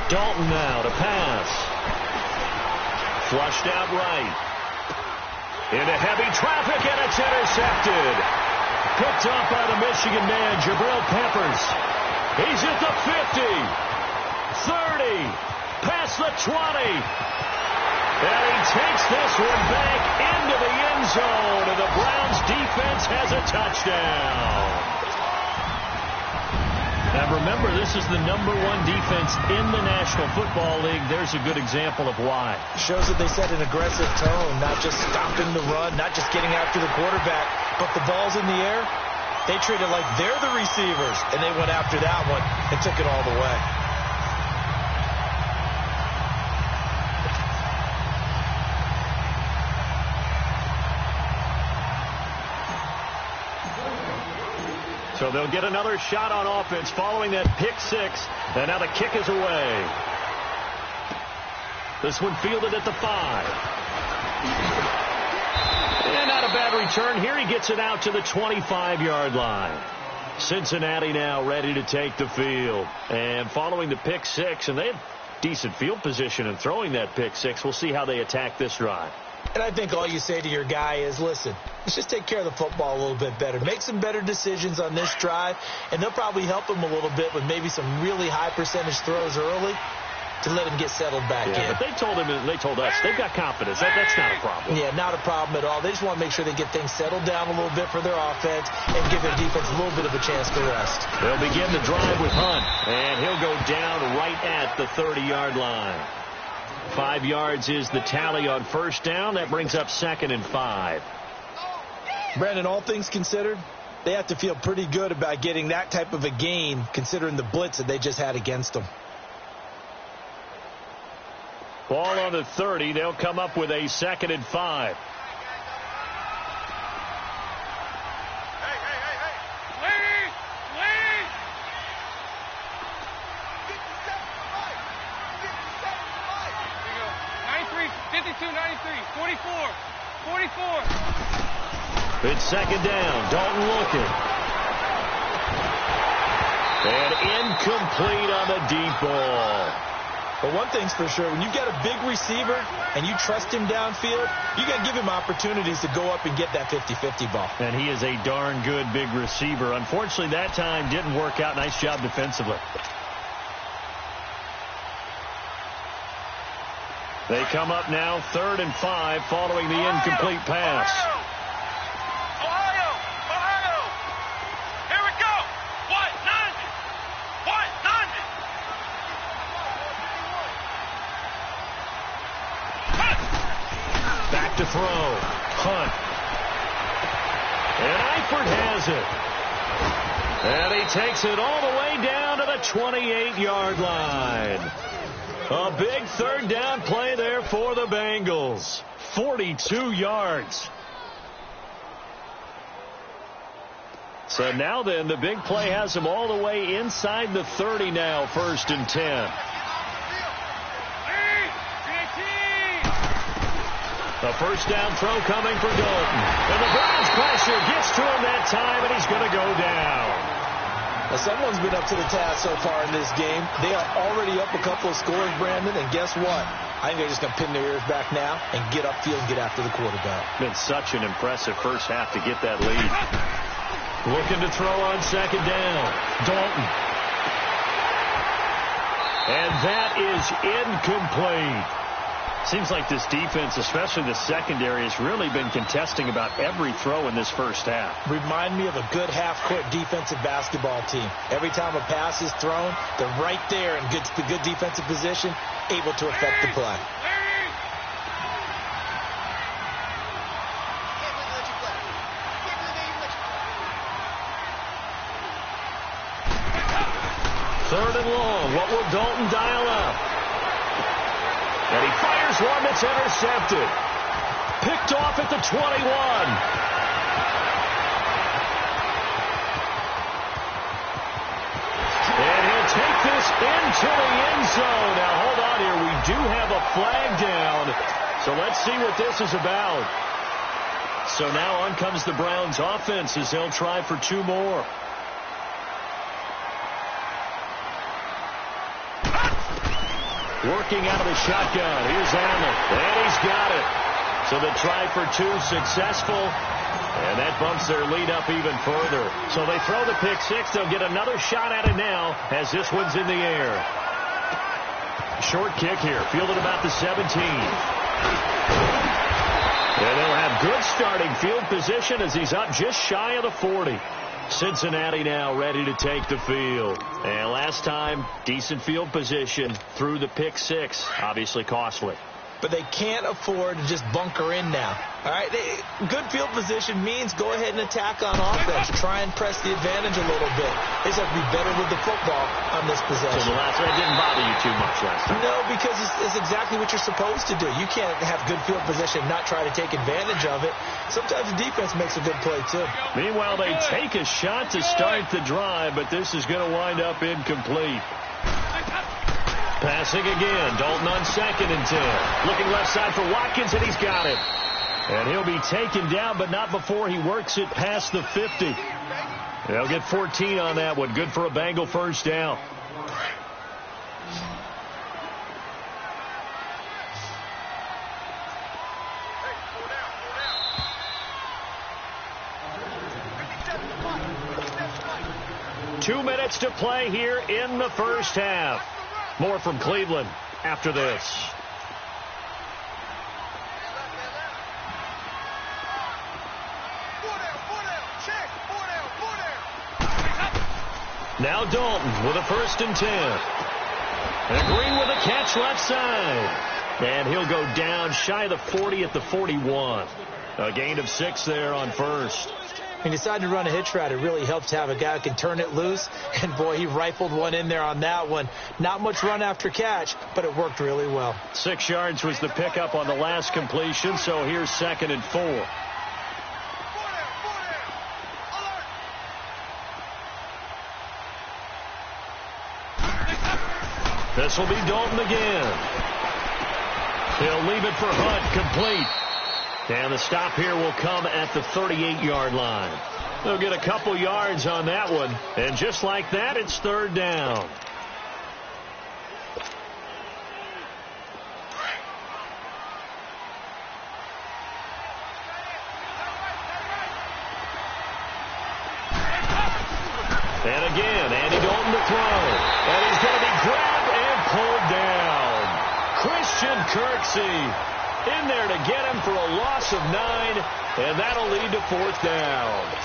Dalton now to pass. Flushed out right. Into heavy traffic, and it's intercepted. Picked up by the Michigan man, Jabril Peppers. He's at the 50, 30, past the 20. And he takes this one back into the end zone, and the Browns defense has a touchdown. Now remember, this is the #1 defense in the National Football League. There's a good example of why. Shows that they set an aggressive tone, not just stopping the run, not just getting after the quarterback, but the ball's in the air. They treat it like they're the receivers, and they went after that one and took it all the way. So they'll get another shot on offense following that pick six. And now the kick is away. This one fielded at the 5. And not a bad return here. He gets it out to the 25-yard line. Cincinnati now ready to take the field. And following the pick six, and they have decent field position in throwing that pick six. We'll see how they attack this drive. And I think all you say to your guy is, listen, let's just take care of the football a little bit better. Make some better decisions on this drive, and they'll probably help him a little bit with maybe some really high percentage throws early to let him get settled back in. But they told him, and they told us, they've got confidence. That's not a problem. Yeah, not a problem at all. They just want to make sure they get things settled down a little bit for their offense and give their defense a little bit of a chance to rest. They'll begin the drive with Hunt, and he'll go down right at the 30-yard line. 5 yards is the tally on first down. That brings up 2nd and 5. Brandon, all things considered, they have to feel pretty good about getting that type of a gain considering the blitz that they just had against them. Ball on the 30. They'll come up with a 2nd and 5. It's 2nd down. Dalton looking. And incomplete on the deep ball. But one thing's for sure, when you get a big receiver and you trust him downfield, you got to give him opportunities to go up and get that 50-50 ball. And he is a darn good big receiver. Unfortunately, that time didn't work out. Nice job defensively. They come up now 3rd and 5 following the incomplete pass. Here we go. What? 90. What? 90. Back to throw. Hunt. And Eifert has it. And he takes it all the way down to the 28-yard line. A big 3rd down play there for the Bengals. 42 yards. So now then, the big play has them all the way inside the 30 now, 1st and 10. The first down throw coming for Dalton. And the Browns pressure gets to him that time, and he's going to go down. Now, someone's been up to the task so far in this game. They are already up a couple of scores, Brandon, and guess what? I think they're just going to pin their ears back now and get upfield and get after the quarterback. Been such an impressive first half to get that lead. Looking to throw on 2nd down. Dalton. And that is incomplete. Seems like this defense, especially the secondary, has really been contesting about every throw in this first half. Remind me of a good half-court defensive basketball team. Every time a pass is thrown, they're right there in good defensive position, able to affect the play. Third and long. What will Dalton dial up? And he fires one that's intercepted. Picked off at the 21. And he'll take this into the end zone. Now, hold on here. We do have a flag down. So let's see what this is about. So now on comes the Browns offense as they'll try for 2 more. Working out of the shotgun. Here's Allen. And he's got it. So the try for two successful. And that bumps their lead up even further. So they throw the pick six. They'll get another shot at it now as this one's in the air. Short kick here. Fielded about the 17. And they'll have good starting field position as he's up just shy of the 40. Cincinnati now ready to take the field. And last time, decent field position through the pick six. Obviously costly. But they can't afford to just bunker in now. All right, good field position means go ahead and attack on offense. Try and press the advantage a little bit. They just have to be better with the football on this possession. So the last one didn't bother you too much last time? No, because it's exactly what you're supposed to do. You can't have good field position and not try to take advantage of it. Sometimes the defense makes a good play, too. Meanwhile, they take a shot to start the drive, but this is going to wind up incomplete. Passing again. Dalton on 2nd and 10. Looking left side for Watkins, and he's got it. And he'll be taken down, but not before he works it past the 50. They'll get 14 on that one. Good for a Bengal first down. Two minutes to play here in the first half. More from Cleveland after this. Now Dalton with a 1st and 10. And Green with a catch left side. And he'll go down shy of the 40 at the 41. A gain of 6 there on first. He decided to run a hitch route. It really helps to have a guy who can turn it loose. And, boy, he rifled one in there on that one. Not much run after catch, but it worked really well. 6 yards was the pickup on the last completion, so here's 2nd and 4. This will be Dalton again. He'll leave it for Hunt, complete. And the stop here will come at the 38-yard line. They'll get a couple yards on that one. And just like that, it's 3rd down. And again, Andy Dalton to throw. And he's going to be grabbed and pulled down. Christian Kirksey in there to get him for a loss of 9, and that'll lead to 4th down.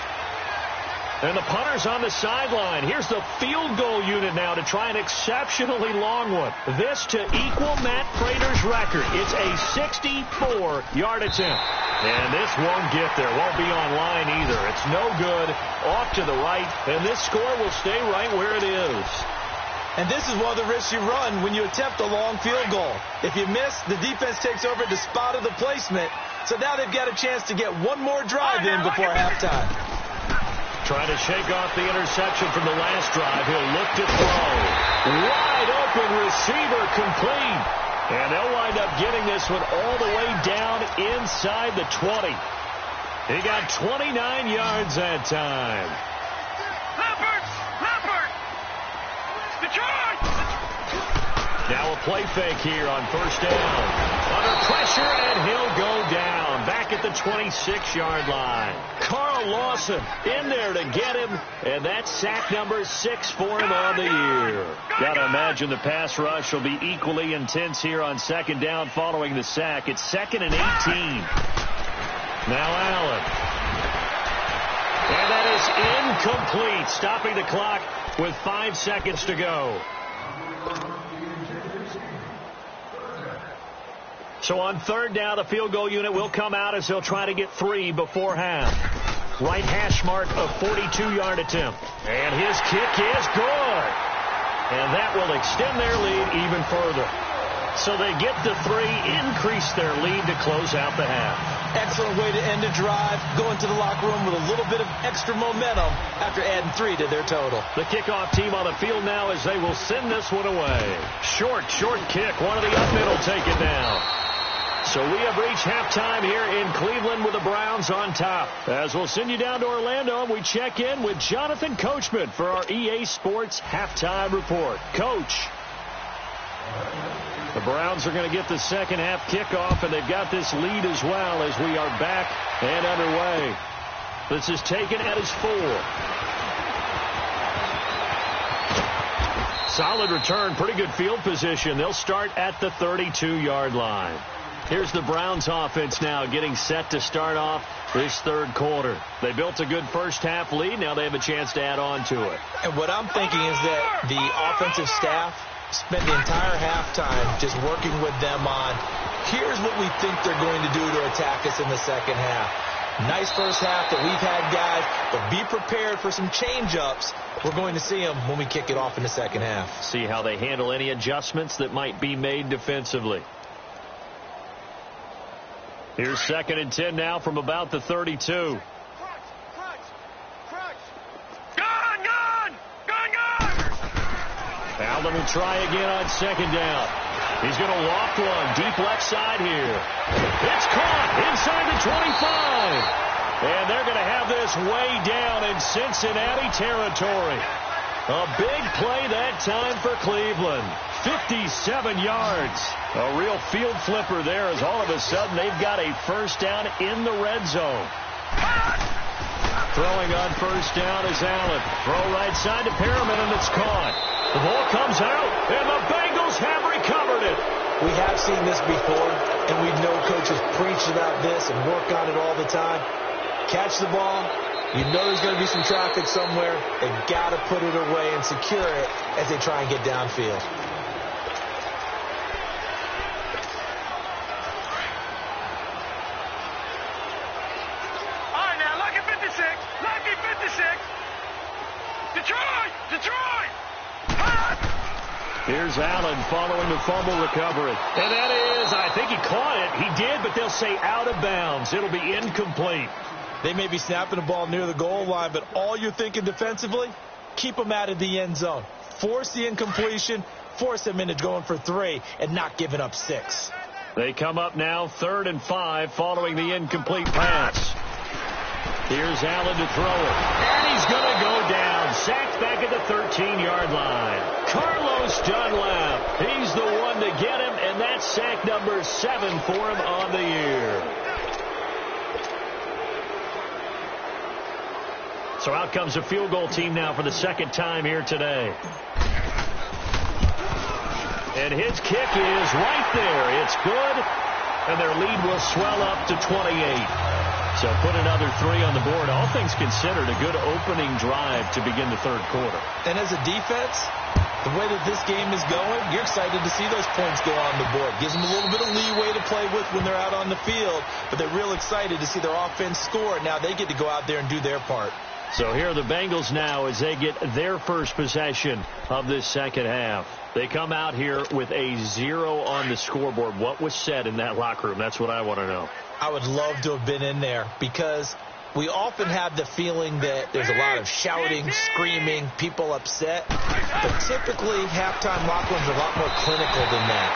And the punter's on the sideline. Here's the field goal unit now to try an exceptionally long one. This to equal Matt Prater's record. It's a 64-yard attempt. And this won't get there. Won't be on line either. It's no good. Off to the right, and this score will stay right where it is. And this is one of the risks you run when you attempt a long field goal. If you miss, the defense takes over the spot of the placement. So now they've got a chance to get one more drive in before halftime. Trying to shake off the interception from the last drive. He'll look to throw. Wide open receiver, complete. And they'll wind up getting this one all the way down inside the 20. He got 29 yards that time. Now a play fake here on 1st down. Under pressure, and he'll go down. Back at the 26-yard line. Carl Lawson in there to get him, and that's sack number 6 for him on the year. Got to imagine the pass rush will be equally intense here on 2nd down following the sack. It's 2nd and 18. Now Allen. And that is incomplete, stopping the clock with 5 seconds to go. So on 3rd down, the field goal unit will come out as they'll try to get 3 before half. Right hash mark, a 42-yard attempt. And his kick is good. And that will extend their lead even further. So they get the 3, increase their lead to close out the half. Excellent way to end a drive. Go into the locker room with a little bit of extra momentum after adding 3 to their total. The kickoff team on the field now as they will send this one away. Short kick. One of the up middle take it down. So we have reached halftime here in Cleveland with the Browns on top. As we'll send you down to Orlando, and we check in with Jonathan Coachman for our EA Sports Halftime Report. Coach. The Browns are going to get the second half kickoff, and they've got this lead as well as we are back and underway. This is taken at his 4. Solid return, pretty good field position. They'll start at the 32-yard line. Here's the Browns offense now getting set to start off this third quarter. They built a good first half lead. Now they have a chance to add on to it. And what I'm thinking is that the offensive staff spent the entire halftime just working with them on, here's what we think they're going to do to attack us in the second half. Nice first half that we've had, guys, but be prepared for some change-ups. We're going to see them when we kick it off in the second half. See how they handle any adjustments that might be made defensively. Here's 2nd and 10 now from about the 32. Allen will try again on 2nd down. He's going to loft one deep left side here. It's caught inside the 25. And they're going to have this way down in Cincinnati territory. A big play that time for Cleveland. 57 yards. A real field flipper there as all of a sudden they've got a first down in the red zone. Throwing on first down is Allen. Throw right side to Perriman, and it's caught. The ball comes out, and the Bengals have recovered it. We have seen this before, and we know coaches preach about this and work on it all the time. Catch the ball. You know there's going to be some traffic somewhere. They've got to put it away and secure it as they try and get downfield. All right, now, lucky 56. Lucky 56. Detroit! Detroit! Here's Allen following the fumble recovery. And that is, I think he caught it. He did, but they'll say out of bounds. It'll be incomplete. They may be snapping the ball near the goal line, but all you're thinking defensively, keep them out of the end zone. Force the incompletion, force them into going for 3, and not giving up 6. They come up now 3rd and 5 following the incomplete pass. Here's Allen to throw it. And he's going to go down. Sacked back at the 13-yard line. Carlos Dunlap. He's the one to get him, and that's sack number 7 for him on the year. So out comes a field goal team now for the second time here today. And his kick is right there. It's good, and their lead will swell up to 28. So put another 3 on the board. All things considered, a good opening drive to begin the third quarter. And as a defense, the way that this game is going, you're excited to see those points go on the board. Gives them a little bit of leeway to play with when they're out on the field, but they're real excited to see their offense score. Now they get to go out there and do their part. So here are the Bengals now as they get their first possession of this second half. They come out here with a 0 on the scoreboard. What was said in that locker room? That's what I want to know. I would love to have been in there because we often have the feeling that there's a lot of shouting, screaming, people upset. But typically, halftime locker rooms are a lot more clinical than that.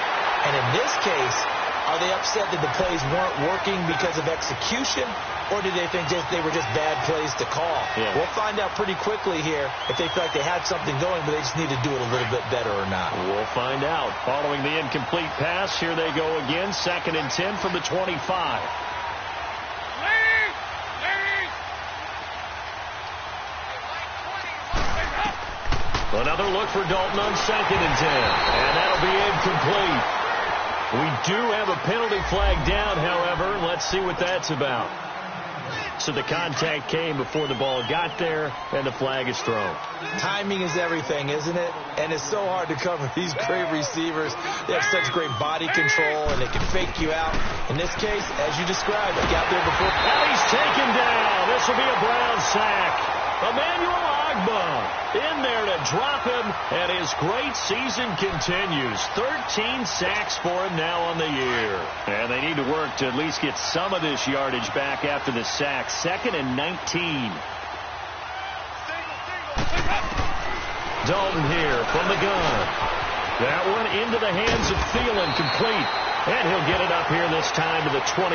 And in this case, are they upset that the plays weren't working because of execution? Or did they think they were just bad plays to call? Yeah. We'll find out pretty quickly here if they feel like they had something going, but they just need to do it a little bit better or not. We'll find out. Following the incomplete pass, here they go again. 2nd and 10 from the 25. Another look for Dalton on 2nd and 10. And that'll be incomplete. We do have a penalty flag down, however. Let's see what that's about. So the contact came before the ball got there, and the flag is thrown. Timing is everything, isn't it? And it's so hard to cover these great receivers. They have such great body control, and they can fake you out. In this case, as you described, he got there before. And he's taken down. This will be a Brown sack. Emmanuel Ogbah in there to drop him, and his great season continues. 13 sacks for him now on the year. And they need to work to at least get some of this yardage back after the sack. 2nd and 19. Dalton here from the gun. That one into the hands of Thielen, complete. And he'll get it up here this time to the 21.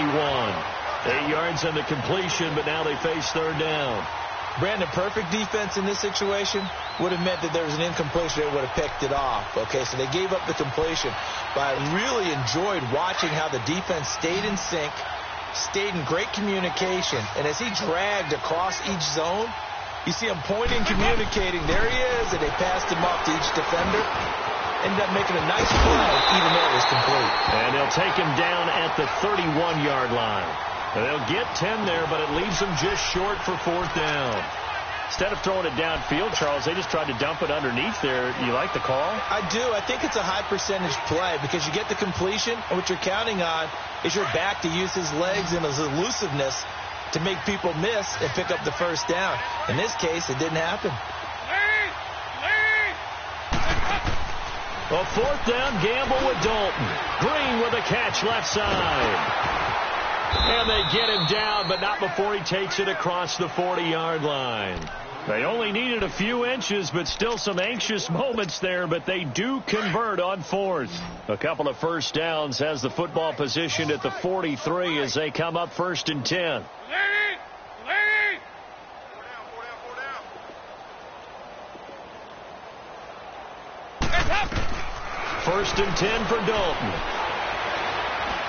8 yards on the completion, but now they face 3rd down. Brandon, perfect defense in this situation would have meant that there was an incompletion. They would have picked it off. Okay, so they gave up the completion. But I really enjoyed watching how the defense stayed in sync, stayed in great communication. And as he dragged across each zone, you see him pointing, communicating. There he is, and they passed him off to each defender. Ended up making a nice play, even though it was complete. And they'll take him down at the 31-yard line. They'll get 10 there, but it leaves them just short for 4th down. Instead of throwing it downfield, Charles, they just tried to dump it underneath there. You like the call? I do. I think it's a high-percentage play because you get the completion, and what you're counting on is your back to use his legs and his elusiveness to make people miss and pick up the first down. In this case, it didn't happen. A 4th down gamble with Dalton. Green with a catch left side. And they get him down, but not before he takes it across the 40-yard line. They only needed a few inches, but still some anxious moments there, but they do convert on 4th. A couple of first downs has the football positioned at the 43 as they come up 1st and 10. First and 10 for Dalton.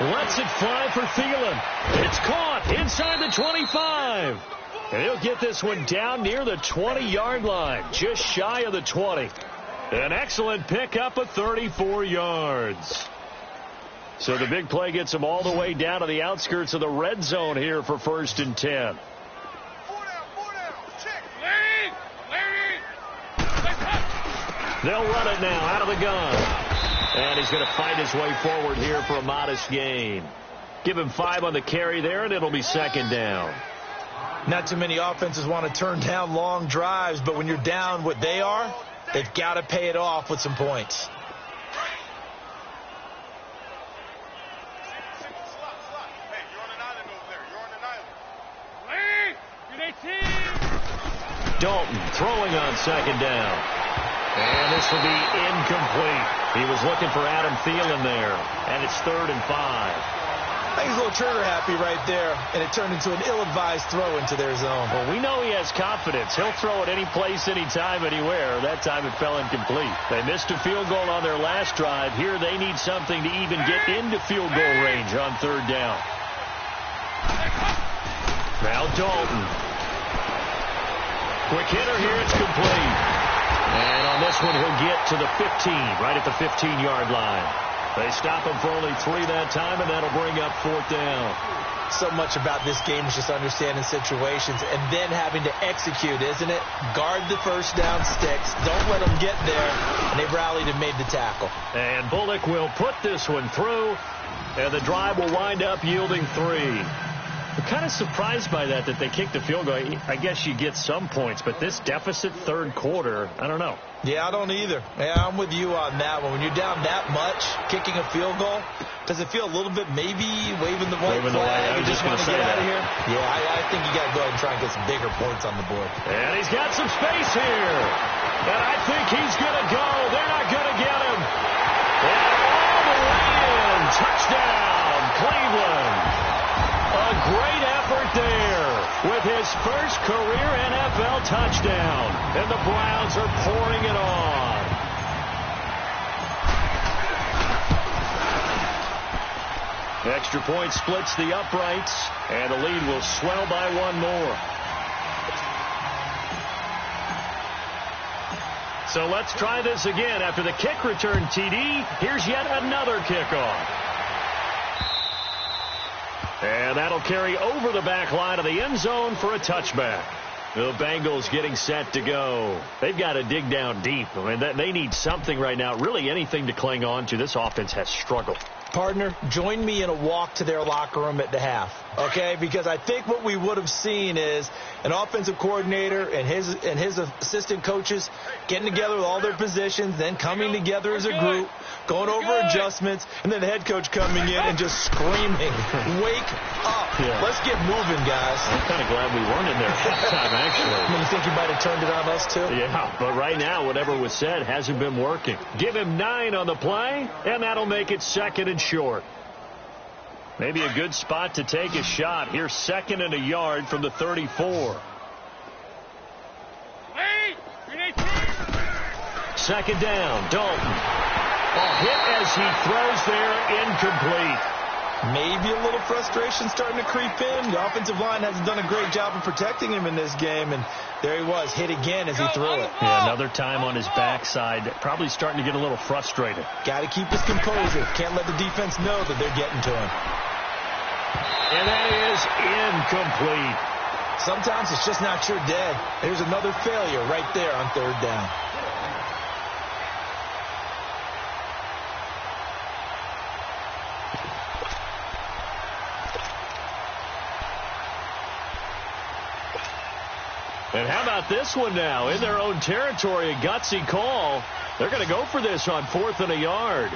Lets it fly for Thielen. It's caught inside the 25. And he'll get this one down near the 20-yard line, just shy of the 20. An excellent pickup of 34 yards. So the big play gets him all the way down to the outskirts of the red zone here for 1st and 10. They'll run it now out of the gun. And he's going to fight his way forward here for a modest gain. Give him 5 on the carry there, and it'll be 2nd down. Not too many offenses want to turn down long drives, but when you're down what they are, they've got to pay it off with some points. Dalton throwing on 2nd down. And this will be incomplete. He was looking for Adam Thielen there. And it's 3rd and 5. I think he's a little trigger happy right there. And it turned into an ill-advised throw into their zone. Well, we know he has confidence. He'll throw it any place, anytime, anywhere. That time it fell incomplete. They missed a field goal on their last drive. Here they need something to even get into field goal range on 3rd down. Now Dalton. Quick hitter here. It's complete. And on this one, he'll get to the 15, right at the 15-yard line. They stop him for only 3 that time, and that'll bring up 4th down. So much about this game is just understanding situations and then having to execute, isn't it? Guard the first down sticks. Don't let them get there. And they've rallied and made the tackle. And Bullock will put this one through, and the drive will wind up yielding 3. I'm kind of surprised by that they kicked the field goal. I guess you get some points, but this deficit 3rd quarter, I don't know. Yeah, I don't either. Yeah, I'm with you on that one. When you're down that much, kicking a field goal, does it feel a little bit maybe waving the white flag? You just want to get out of here? Yeah, I think you got to go ahead and try and get some bigger points on the board. And he's got some space here. And I think he's going to go. They're not going to get him. And all the way in. Touchdown, Cleveland. A great effort there with his first career NFL touchdown. And the Browns are pouring it on. Extra point splits the uprights, and the lead will swell by 1 more. So let's try this again. After the kick return TD, here's yet another kickoff. And that'll carry over the back line of the end zone for a touchback. The Bengals getting set to go. They've got to dig down deep. I mean, they need something right now, really anything to cling on to. This offense has struggled. Partner, join me in a walk to their locker room at the half, okay? Because I think what we would have seen is an offensive coordinator and his assistant coaches getting together with all their positions, then coming together as a group, going over adjustments, and then the head coach coming in and just screaming, wake up. Yeah. Let's get moving, guys. I'm kind of glad we weren't in there halftime, actually. I mean, you think you might have turned it on us, too? Yeah, but right now, whatever was said hasn't been working. Give him 9 on the play, and that'll make it 2nd and short. Maybe a good spot to take a shot. Here's 2nd and a yard from the 34. Second down, Dalton. Hit as he throws there, incomplete. Maybe a little frustration starting to creep in. The offensive line hasn't done a great job of protecting him in this game, and there he was, hit again as he threw it. Yeah, another time on his backside, probably starting to get a little frustrated. Got to keep his composure. Can't let the defense know that they're getting to him. And that is incomplete. Sometimes it's just not your day. There's another failure right there on third down. And how about this one now? In their own territory, a gutsy call. They're going to go for this on 4th and a yard.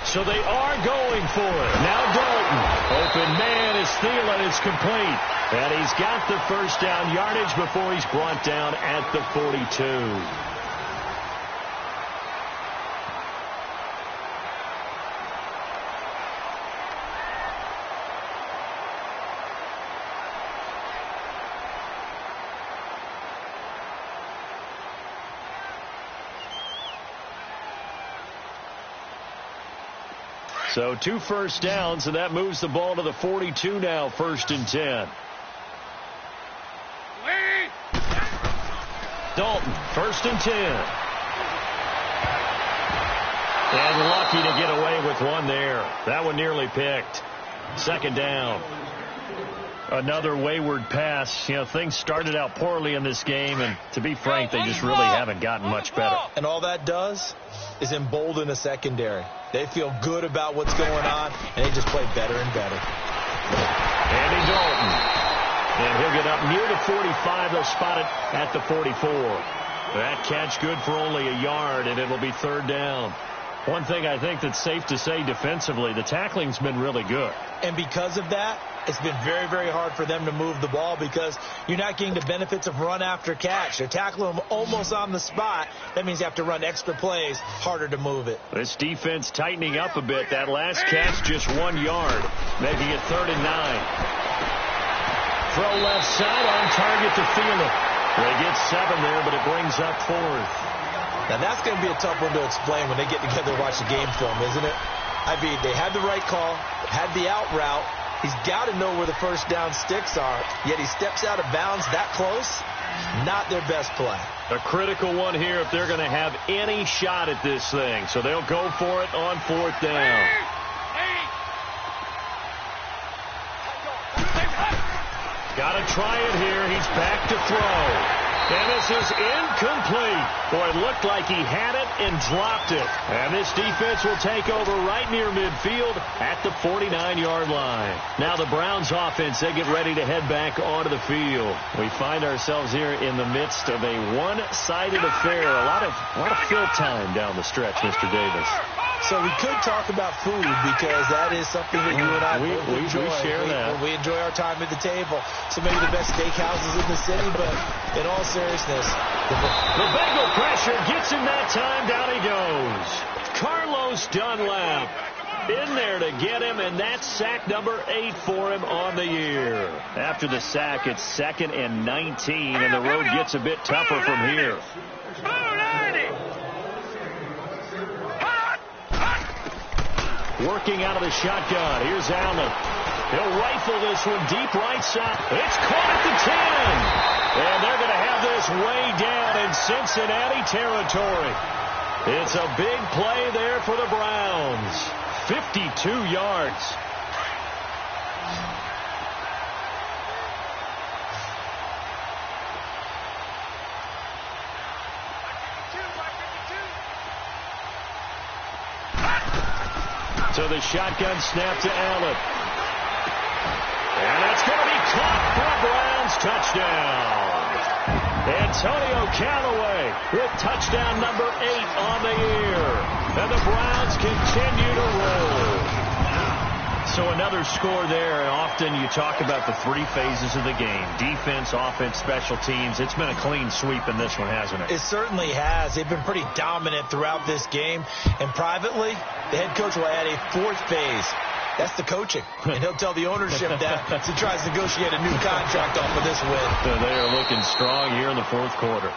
So they are going for it. Now Dalton. Open man is Thielen. It's complete. And he's got the first down yardage before he's brought down at the 42. So 2 first downs, and that moves the ball to the 42 now, 1st and 10. Dalton, 1st and 10. And lucky to get away with one there. That one nearly picked. 2nd down. Another wayward pass. You know, things started out poorly in this game, and to be frank, they just really haven't gotten much better. And all that does is embolden the secondary. They feel good about what's going on, and they just play better and better. Andy Dalton. And he'll get up near the 45. They'll spot it at the 44. That catch good for only a yard, and it'll be 3rd down. One thing I think that's safe to say defensively, the tackling's been really good. And because of that, it's been very, very hard for them to move the ball because you're not getting the benefits of run after catch. They're tackling them almost on the spot. That means you have to run extra plays, harder to move it. This defense tightening up a bit. That last catch just 1 yard, making it 3rd and 9. Throw left side on target to Thielen. They get 7 there, but it brings up 4th. Now that's going to be a tough one to explain when they get together and watch the game film, isn't it? I mean, they had the right call, had the out route. He's got to know where the first down sticks are, yet he steps out of bounds that close. Not their best play. A critical one here if they're going to have any shot at this thing. So they'll go for it on 4th down. Got to try it here. He's back to throw. And this is incomplete. Boy, it looked like he had it and dropped it. And this defense will take over right near midfield at the 49-yard line. Now the Browns offense, they get ready to head back onto the field. We find ourselves here in the midst of a one-sided affair. A lot of fill time down the stretch, Mr. Davis. So we could talk about food because that is something that you and I enjoy. We share that. We enjoy our time at the table. So maybe the best steakhouses in the city, but in all seriousness, the Bengal pressure gets him that time. Down he goes. Carlos Dunlap in there to get him, and that's sack number 8 for him on the year. After the sack, it's 2nd and 19, and the road gets a bit tougher from here. Working out of the shotgun. Here's Allen. He'll rifle this one deep right side. It's caught at the 10. And they're going to have this way down in Cincinnati territory. It's a big play there for the Browns. 52 yards. So the shotgun snap to Allen. And it's going to be caught for a Browns touchdown. Antonio Callaway with touchdown number 8 on the year. And the Browns continue to roll. So another score there, and often you talk about the 3 phases of the game. Defense, offense, special teams. It's been a clean sweep in this one, hasn't it? It certainly has. They've been pretty dominant throughout this game. And privately, the head coach will add a 4th phase. That's the coaching. And he'll tell the ownership that as he tries to negotiate a new contract off of this win. They are looking strong here in the fourth quarter.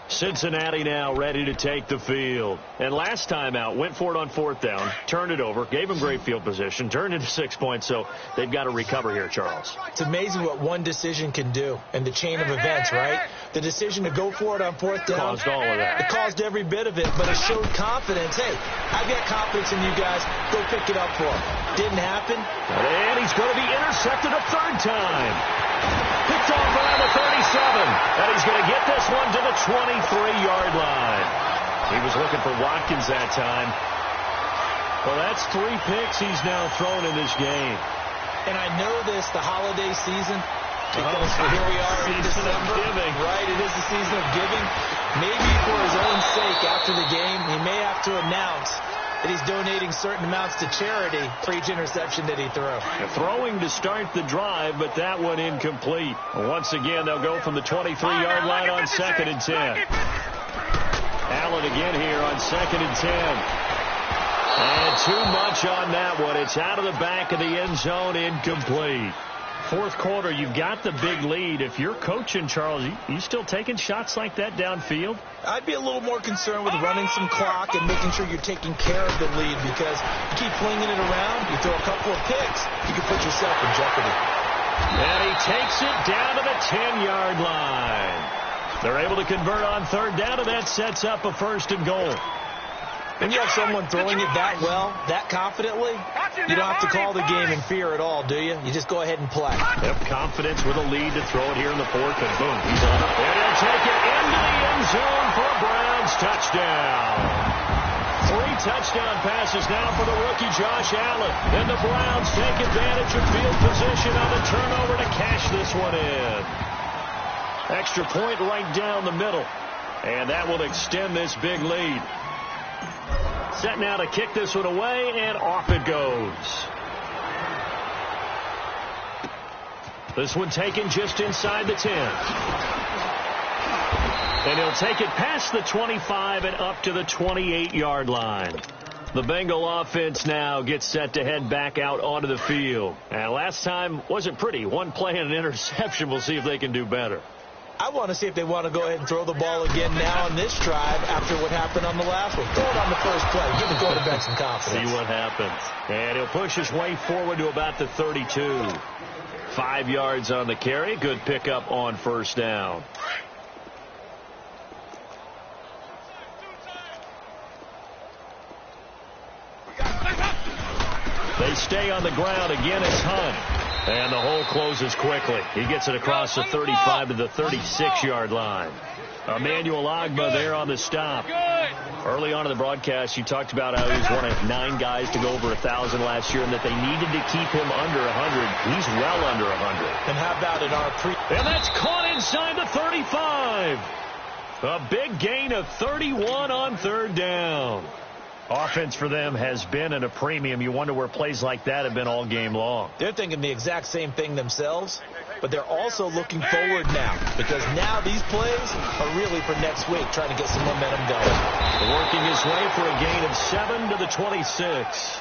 Cincinnati now ready to take the field. And last time out, went for it on fourth down, turned it over, gave them great field position, turned into 6 points, so they've got to recover here, Charles. It's amazing what one decision can do in the chain of events, right? The decision to go for it on fourth down. Caused all of that. It caused every bit of it, but it showed confidence. Hey, I've got confidence in you guys. Go pick it up for him. Didn't happen. And he's going to be intercepted a third time. Picked off around the 37. And he's going to get this one to the 23-yard line. He was looking for Watkins that time. Well, that's 3 picks he's now thrown in this game. And I know this, the holiday season, because here we are in December. Right, it is the season of giving. Maybe for his own sake after the game, he may have to announce that he's donating certain amounts to charity for each interception that he threw. Throwing to start the drive, but that one incomplete. Once again, they'll go from the 23-yard line on 2nd and 10. Allen again here on 2nd and 10. And too much on that one. It's out of the back of the end zone, incomplete. Fourth quarter, you've got the big lead. If you're coaching, Charles, you still taking shots like that downfield? I'd be a little more concerned with running some clock and making sure you're taking care of the lead, because you keep flinging it around, you throw a couple of picks, you can put yourself in jeopardy. And he takes it down to the 10-yard line. They're able to convert on third down, and that sets up a 1st and goal. When you have someone throwing it that well, that confidently, you don't have to call the game in fear at all, do you? You just go ahead and play. Yep, confidence with a lead to throw it here in the fourth, and boom, he's on it. And he'll take it into the end zone for a Browns touchdown. 3 touchdown passes now for the rookie Josh Allen. And the Browns take advantage of field position on the turnover to cash this one in. Extra point right down the middle. And that will extend this big lead. Set now to kick this one away, and off it goes. This one taken just inside the 10. And he'll take it past the 25 and up to the 28-yard line. The Bengal offense now gets set to head back out onto the field. And last time wasn't pretty. One play and an interception. We'll see if they can do better. I want to see if they want to go ahead and throw the ball again now on this drive after what happened on the last one. Throw it on the first play. Give the quarterback some confidence. See what happens. And he'll push his way forward to about the 32. 5 yards on the carry. Good pickup on first down. They stay on the ground. Again, it's Hunt. And the hole closes quickly. He gets it across the 35 to the 36-yard line. Emmanuel Ogbah there on the stop. Early on in the broadcast, you talked about how he was one of 9 guys to go over 1,000 last year and that they needed to keep him under 100. He's well under 100. And how about in our And that's caught inside the 35. A big gain of 31 on third down. Offense for them has been at a premium. You wonder where plays like that have been all game long. They're thinking the exact same thing themselves, but they're also looking forward now, because now these plays are really for next week, trying to get some momentum going. Working his way for a gain of 7 to the 26.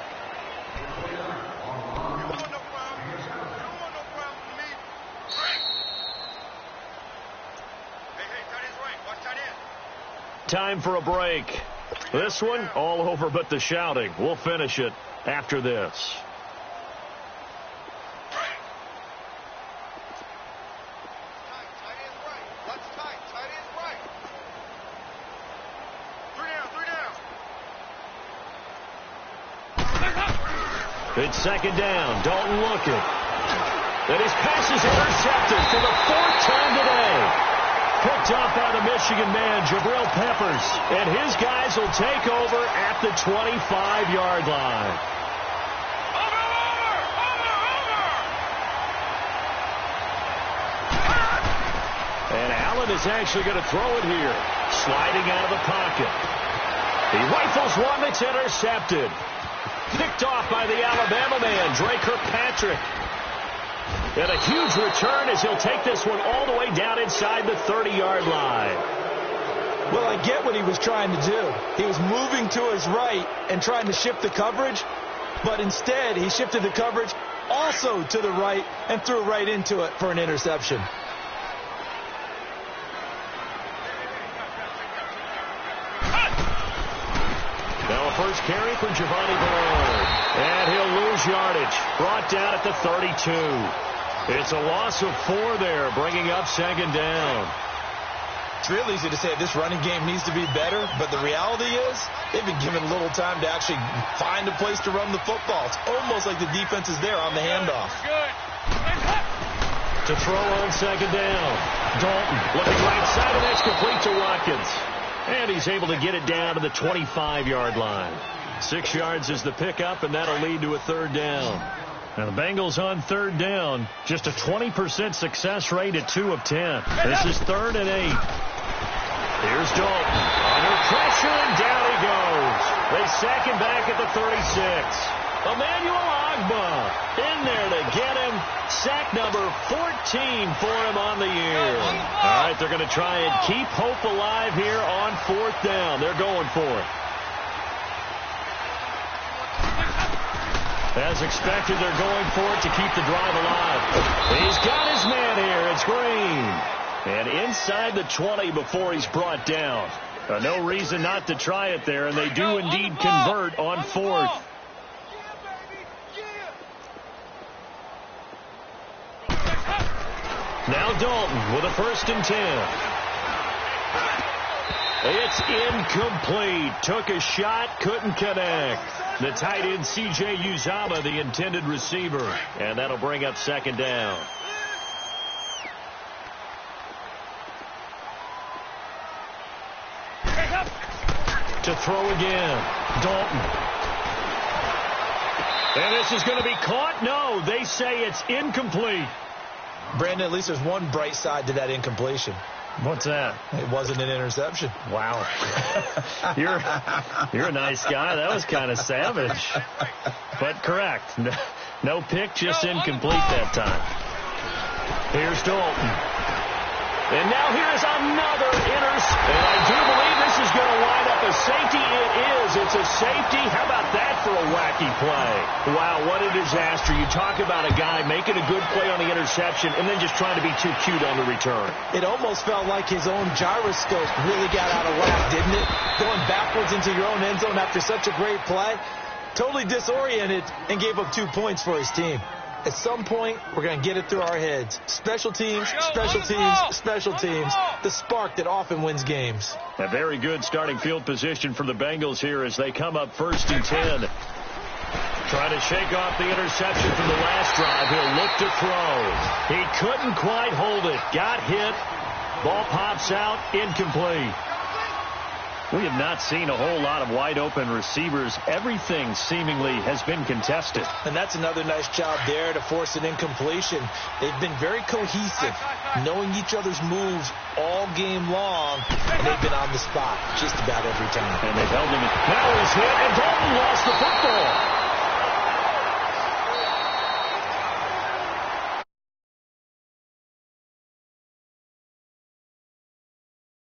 Time for a break. This one, all over but the shouting. We'll finish it after this. It's second down. Dalton looking. And his pass is intercepted for the 4th time today. Picked off by the Michigan man, Jabril Peppers. And his guys will take over at the 25-yard line. And Allen is actually going to throw it here. Sliding out of the pocket. He rifles one that's intercepted. Picked off by the Alabama man, Dre Kirkpatrick. And a huge return as he'll take this one all the way down inside the 30-yard line. Well, I get what he was trying to do. He was moving to his right and trying to shift the coverage, But instead, he shifted the coverage also to the right and threw right into it for an interception. Now a first carry for Giovanni Bernard. And he'll lose yardage. Brought down at the 32. It's a loss of 4 there, bringing up second down. It's real easy to say this running game needs to be better, but the reality is they've been given little time to actually find a place to run the football. It's almost like the defense is there on the handoff. To throw on second down. Dalton looking right side, and that's complete to Watkins. And he's able to get it down to the 25-yard line. 6 yards is the pickup, and that'll lead to a third down. Now the Bengals on third down, just a 20% success rate at 2 of 10. This is 3rd and 8. Here's Dalton. Under pressure, and down he goes. They sack him back at the 36. Emmanuel Ogbah in there to get him. Sack number 14 for him on the year. All right, they're going to try and keep hope alive here on 4th down. They're going for it. As expected, they're going for it to keep the drive alive. He's got his man here. It's Green. And inside the 20 before he's brought down. No reason not to try it there, and they do indeed convert on 4th. Now Dalton with a 1st and 10. It's incomplete. Took a shot, couldn't connect. The tight end, C.J. Uzomah, the intended receiver. And that'll bring up second down. To throw again. Dalton. And this is going to be caught? No, they say it's incomplete. Brandon, at least there's one bright side to that incompletion. What's that? It wasn't an interception. Wow. You're a nice guy. That was kind of savage. But correct. No pick, just incomplete that time. Here's Dalton. And now here's another interception. And I do believe this is going to wind up a safety. It is. It's a safety. How about that for a wacky play? Wow, what a disaster. You talk about a guy making a good play on the interception and then just trying to be too cute on the return. It almost felt like his own gyroscope really got out of whack, didn't it? Going backwards into your own end zone after such a great play. Totally disoriented and gave up 2 points for his team. At some point, we're going to get it through our heads. Special teams, special teams, special teams. The spark that often wins games. A very good starting field position for the Bengals here as they come up 1st and 10. Trying to shake off the interception from the last drive. He'll look to throw. He couldn't quite hold it. Got hit. Ball pops out. Incomplete. We have not seen a whole lot of wide-open receivers. Everything seemingly has been contested. And that's another nice job there to force an incompletion. They've been very cohesive, knowing each other's moves all game long, and they've been on the spot just about every time. And they've held him. Now he's hit, and Dalton lost